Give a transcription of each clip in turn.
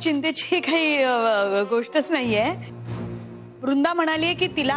चिंतेची काही गोष्टच नाहीये. वृंदा म्हणाली की तिला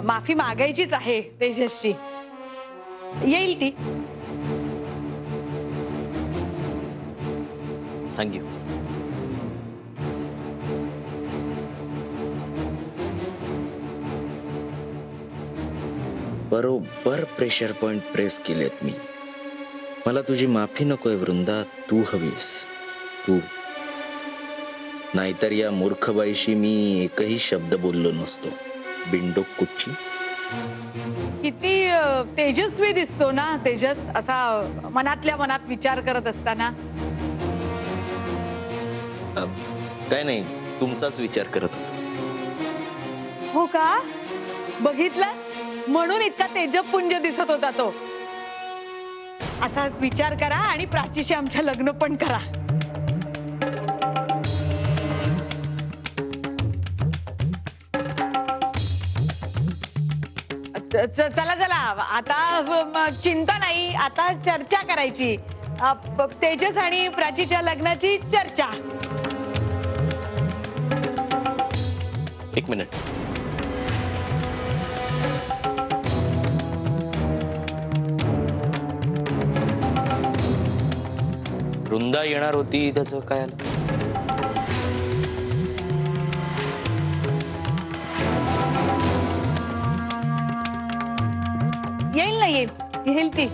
माफी मागायचीच आहे तेजसची. येईल ती. थँक्यू. बरोबर प्रेशर पॉइंट प्रेस केलेत मी. मला तुझी माफी नकोय वृंदा, तू हवीस. तू नाहीतर या मूर्खबाईशी मी एकही शब्द बोललो नसतो. बिंडोक कुठची. किती तेजस्वी दिसतो ना तेजस, असा मनातल्या मनात विचार करत असताना. काय नाही, तुमचाच विचार करत होतो. हो का? बघितलं, म्हणून इतका तेजपुंज दिसत होता तो. असाच विचार करा आणि प्राचीशी आमचं लग्न पण करा. चला चला, आता चिंता नाही, आता चर्चा करायची. तेजस आणि प्राचीच्या लग्नाची चर्चा. एक मिनिट. वृंदा येणार होती, त्याचं काय आलं? येईल ना, येईल ती.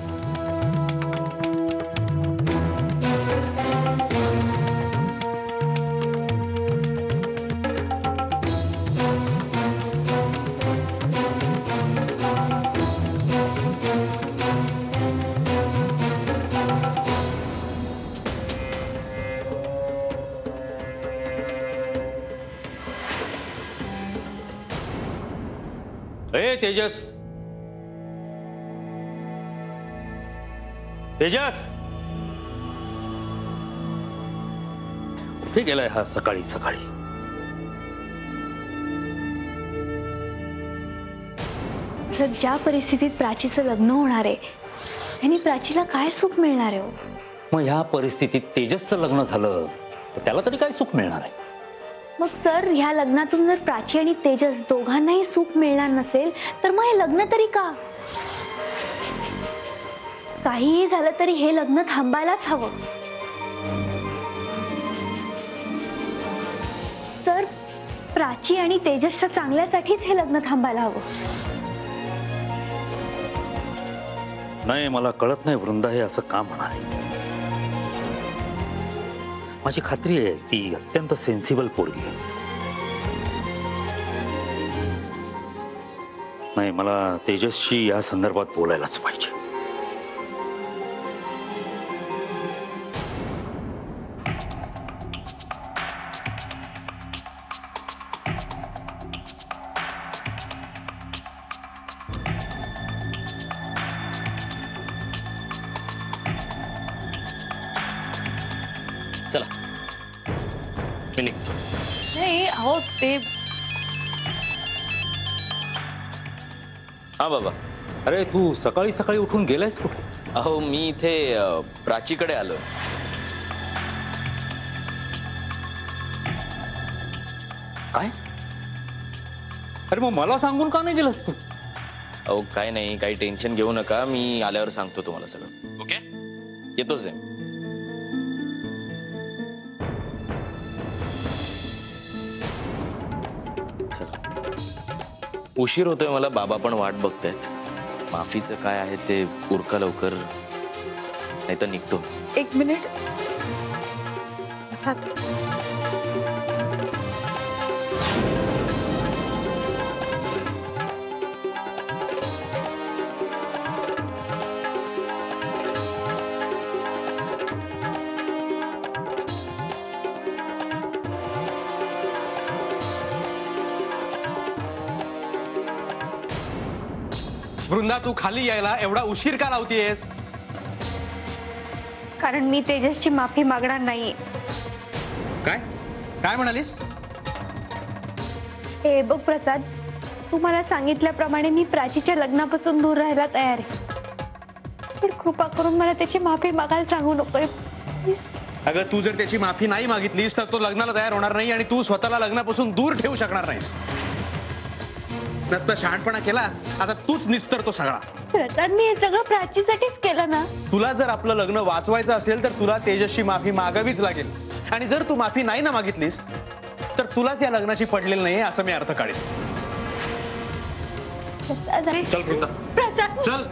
तेजस, तेजस, कुठे गेलाय हा सकाळी सकाळी? सर, ज्या परिस्थितीत प्राचीचं लग्न होणार आहे त्यांनी प्राचीला काय सुख मिळणार आहे? मग ह्या परिस्थितीत तेजसचं लग्न झालं तर त्याला तरी काय सुख मिळणार आहे? मग सर, ह्या लग्नातून जर प्राची आणि तेजस दोघांनाही सुख मिळणार नसेल तर मग हे लग्न तरी का? काहीही झालं तरी हे लग्न थांबायलाच हवं. सर, प्राची आणि तेजसच्या चांगल्यासाठीच हे लग्न थांबायला हवं. नाही, मला कळत नाही वृंदा हे असं का म्हणाल. माझी खात्री आहे ती अत्यंत सेन्सिबल पोरगी आहे. नाही, मला तेजसशी या संदर्भात बोलायलाच पाहिजे. चला, मी निघतो. नाही, अहो ते. हा बाबा. अरे, तू सकाळी सकाळी उठून गेलायस कुठे? अहो, मी इथे प्राचीकडे आलो. काय? अरे, मग मला सांगून का नाही गेलास तू? अहो, काय नाही, काही टेन्शन घेऊ नका, मी आल्यावर सांगतो तुम्हाला सगळं. ओके, येतोच आहे. उशीर होतोय मला, बाबा पण वाट बघतायत. माफीचं काय आहे ते उरका लवकर, नाही तर निघतो. एक मिनिट. वृंदा, तू खाली यायला एवढा उशीर का लावतीयस? कारण मी तेजसची माफी मागणार नाहीये. काय काय म्हणालीस? हे बघ प्रसाद, तू मला सांगितल्याप्रमाणे मी प्राचीच्या लग्नापासून दूर राहायला तयार आहे. पण कृपा करून मला त्याची माफी मागायला सांगू नको. अगं तू जर त्याची माफी नाही मागितलीस तर तो लग्नाला तयार होणार नाही आणि तू स्वतःला लग्नापासून दूर ठेवू शकणार नाहीस. नसता शहाणपणा केलास आता तूच निस्तरतो सगळा. प्रसाद, मी हे सगळं प्राचीसाठीच केलं ना. तुला जर आपलं लग्न वाचवायचं असेल तर तुला तेजसची माफी मागावीच लागेल. आणि जर तू माफी नाही ना मागितलीस तर तुलाच या लग्नाची पडलेलं नाही असं मी अर्थ काढेन. प्रसाद, चल वृंदा प्रसाद, चल.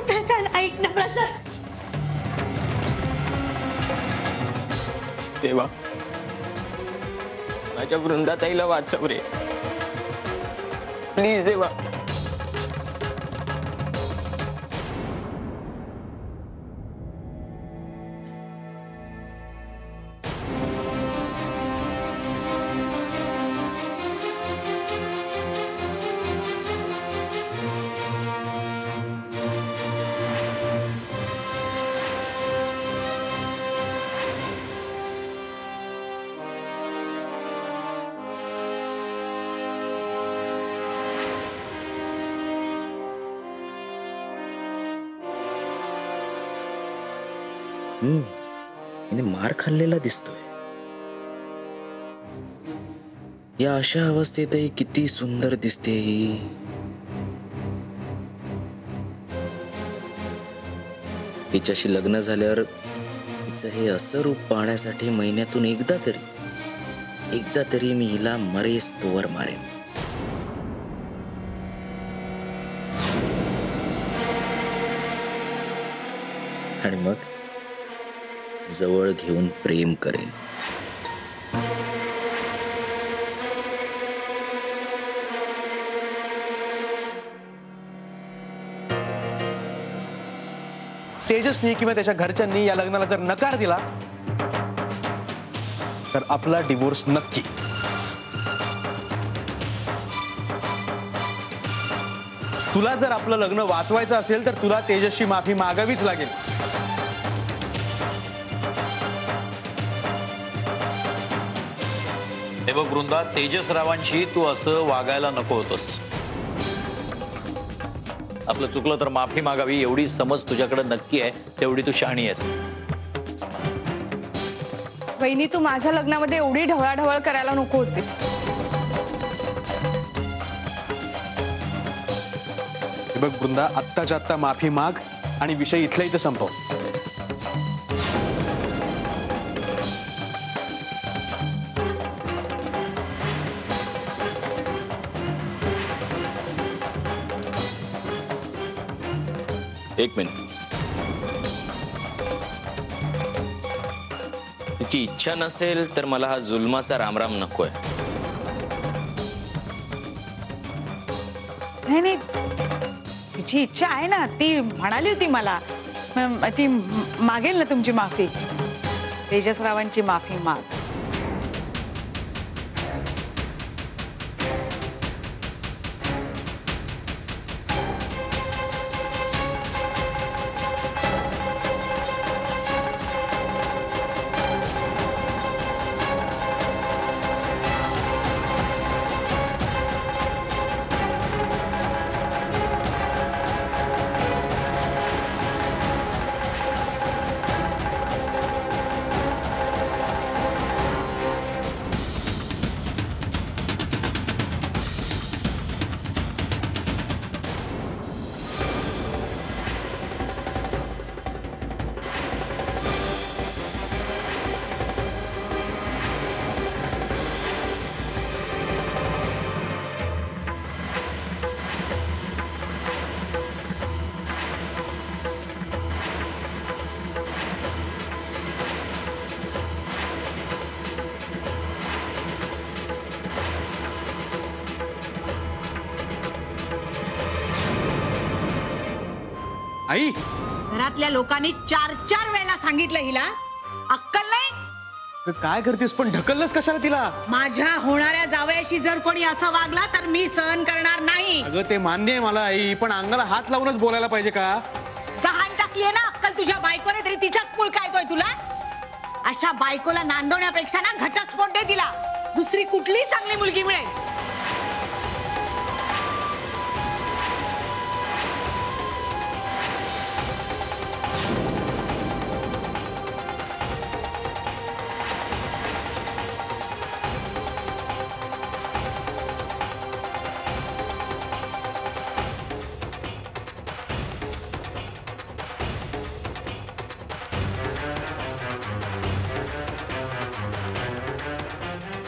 प्रसाद, ऐक ना प्रसाद. देवा, माझ्या वृंदाताईला वाचव रे प्लीज देवा. हिने मार खाल्लेला दिसतोय. या अशा अवस्थेतही किती सुंदर दिसते ही. हिच्याशी लग्न झाल्यावर हिचं हे असं रूप पाहण्यासाठी महिन्यातून एकदा तरी मी हिला मरेस तोवर मारेन. आणि मग जवळ घेऊन प्रेम करेन. तेजसनी किंवा त्याच्या घरच्यांनी या लग्नाला जर नकार दिला तर आपला डिवोर्स नक्की. तुला जर आपलं लग्न वाचवायचं असेल तर तुला तेजसची माफी मागावीच लागेल. हे बघ वृंदा, तेजसरावांशी तू असं वागायला नको होतंस. आपलं चुकलं तर माफी मागावी एवढी समज तुझ्याकडे नक्की आहे, तेवढी तू शहाणी आहेस. वहिनी, तू माझ्या लग्नामध्ये एवढी ढवळाढवळ करायला नको होती. हे बघ वृंदा, आत्ताच्या आत्ता माफी माग आणि विषय इथल्या इथं संपव. एक मिनिट. तिची इच्छा नसेल तर मला हा जुलमाचा रामराम नकोय. नाही, तिची इच्छा आहे ना. ती म्हणाली होती मला, ती मागेल ना तुमची माफी. तेजसरावांची माफी माग. आई, घरातल्या लोकांनी 4 वेळेला सांगितलं हिला, अक्कल नाही. काय करतेस पण ढकललंस कशाला तिला? माझ्या होणाऱ्या जावयाशी जर कोणी असं वागला तर मी सहन करणार नाही. अगं ते मान्य आहे मला आई, पण अंगाला हात लावूनच बोलायला पाहिजे का? गहाण टाकलीये ना अक्कल तुझ्या बायकोने, तरी तिचाच मूळ काय येतोय तुला? अशा बायकोला नांदवण्यापेक्षा ना घटस्फोट दे तिला. दुसरी कुठली चांगली मुलगी मिळेल.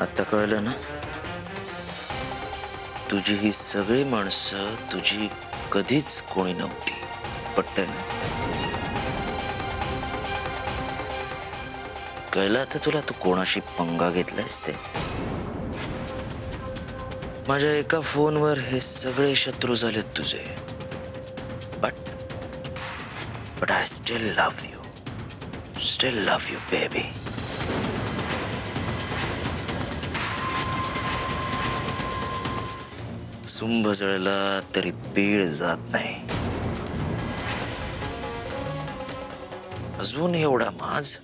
आता कळलं ना, तुझी ही सगळी माणसं तुझी कधीच कोणी नव्हती. पटतंय ना? कळलं आता तुला तू कोणाशी पंगा घेतलायस ते? माझ्या एका फोनवर हे सगळे शत्रू झालेत तुझे. But I still love you baby. सुंभ जळला तरी बीड जात नाही. अजून एवढा माज.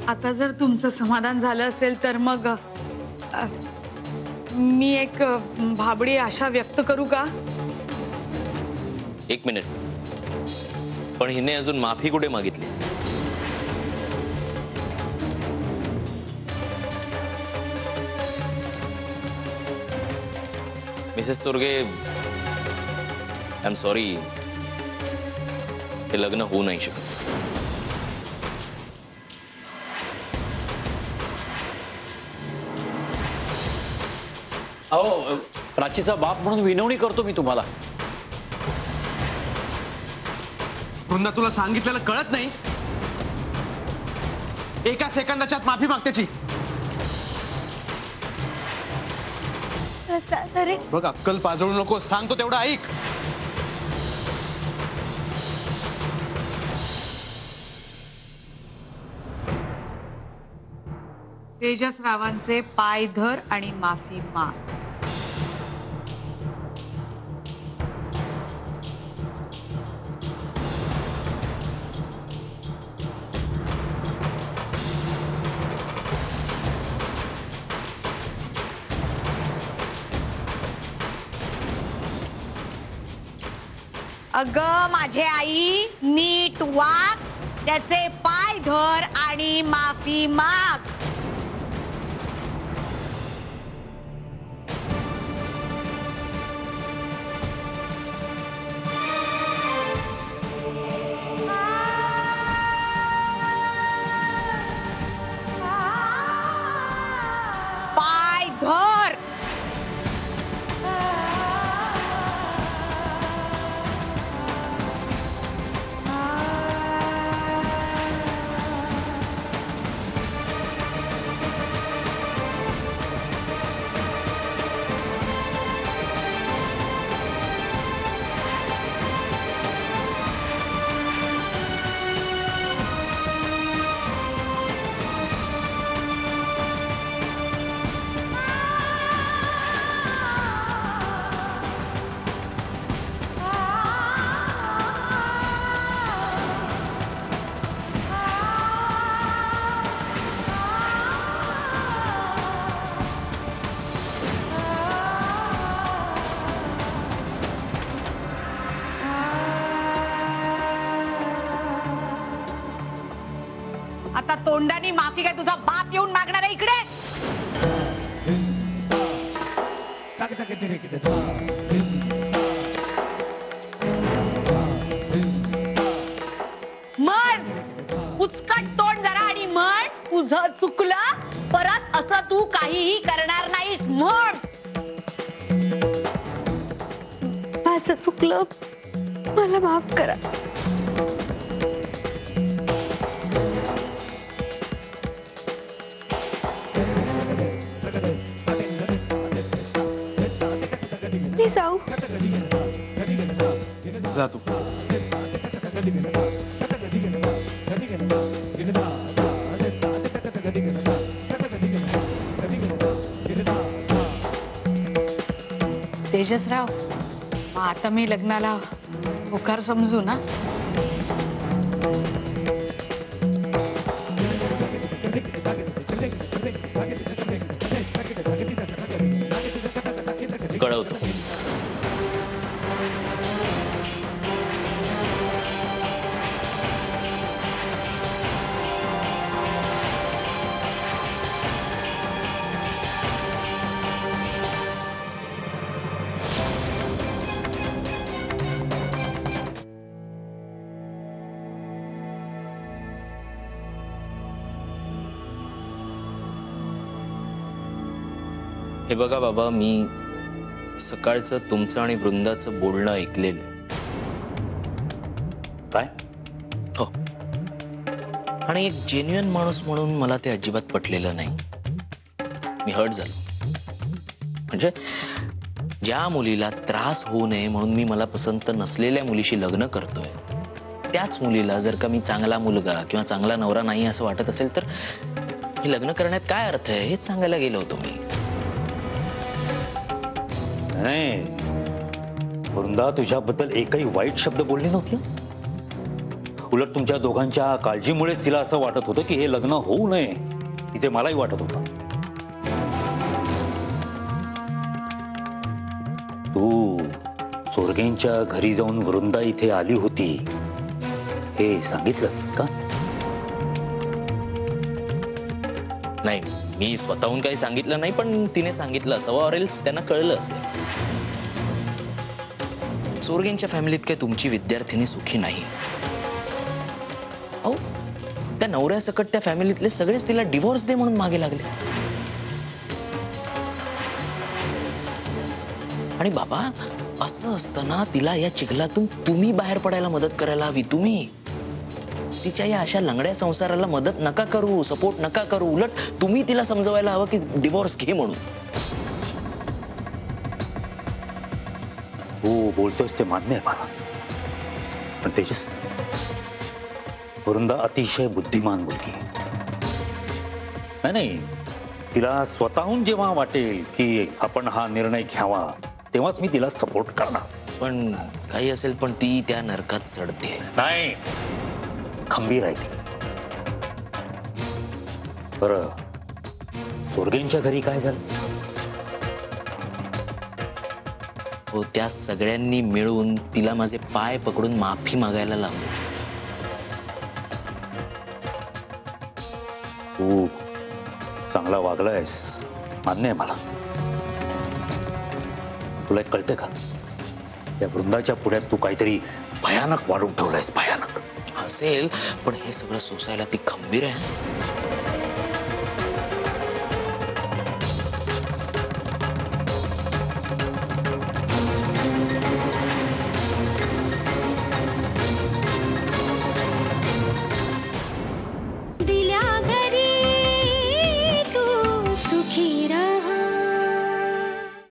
आता जर तुमचं समाधान झालं असेल तर मग मी एक भाबडी आशा व्यक्त करू का? एक मिनिट, पण हिने अजून माफी कुठे मागितली? मिसेस तोरगे, आय एम सॉरी, हे लग्न होऊ नाही शकत. अहो, प्राचीचा बाप म्हणून विनवणी करतो मी तुम्हाला. वृंदा, तुला सांगितलेलं कळत नाही? एका सेकंदाच्या आत माफी मागतेची. अरे बघ, अक्कल पाजळू नको, सांगतो तेवढं ऐक. तेजस रावांचे पाय धर आणि माफी माग. अगं माझे आई, नीट वाग, त्याचे पाय धर आणि माफी माग. पाय धर. आता तोंडाने माफी काय तुझा बाप येऊन मागणार आहे इकडे? म्हण, उचकट तोंड जरा आणि म्हण, तुझं चुकलं, परत असं तू काहीही करणार नाहीस. म्हण. माझं चुकलं, मला माफ करा. मी जाऊ? जा तू. तेजसराव, मग आता मी लग्नाला होकार समजू ना? कळवतो. हे बघा बाबा, मी सकाळचं तुमचं आणि वृंदाचं बोलणं ऐकलेलं. काय? हो. आणि एक जेन्युइन माणूस म्हणून मला ते अजिबात पटलेलं नाही. मी हर्ट झालो. म्हणजे ज्या मुलीला त्रास होऊ नये म्हणून मी मला पसंत नसलेल्या मुलीशी लग्न करतोय, त्याच मुलीला जर का मी चांगला मुलगा किंवा चांगला नवरा नाही असं वाटत असेल तर हे लग्न करण्यात काय अर्थ आहे हेच सांगायला गेलो होतो मी. नाही, वृंदा तुझ्याबद्दल एकही वाईट शब्द बोलली नव्हती. उलट तुमच्या दोघांच्या काळजीमुळेच तिला असं वाटत होतं की हे लग्न होऊ नये, तिथे मलाही वाटत होतं. तू चोरगेंच्या घरी जाऊन वृंदा इथे आली होती हे सांगितलंस का? नाही, मी स्वतःहून काही सांगितलं नाही, पण तिने सांगितलं असावं, ऑरेल्स त्यांना कळलं असेल. चोरगेंच्या फॅमिलीत काही तुमची विद्यार्थिनी सुखी नाही. अहो, त्या नवऱ्यासकट त्या फॅमिलीतले सगळेच तिला डिव्होर्स दे म्हणून मागे लागले. आणि बाबा, असं असताना तिला या चिखलातून तुम्ही बाहेर पडायला मदत करायला हवी. तुम्ही तिच्या या अशा लंगड्या संसाराला मदत नका करू, सपोर्ट नका करू. उलट तुम्ही तिला समजवायला हवं की डिव्होर्स घे म्हणून. हो, बोलतोस ते मान्य आहे मला, पण तेजस, वृंदा अतिशय बुद्धिमान मुलगी नाही. तिला स्वतःहून जेव्हा वाटेल की आपण हा निर्णय घ्यावा तेव्हाच मी तिला सपोर्ट करणार. पण काही असेल, पण ती त्या नरकात चढते. नाही, खंबीर आहे ती. बरं, चोरगेंच्या घरी काय झालं? हो, त्या सगळ्यांनी मिळून तिला माझे पाय पकडून माफी मागायला लावली. तू चांगला वागलायस, मान्य आहे मला. तुला एक कळते का, या वृंदाच्या पुढ्यात तू काहीतरी भयानक वाढून ठेवलंयस, भयानक. असेल, पण हे सगळं सोसायला ती खंबीर आहे.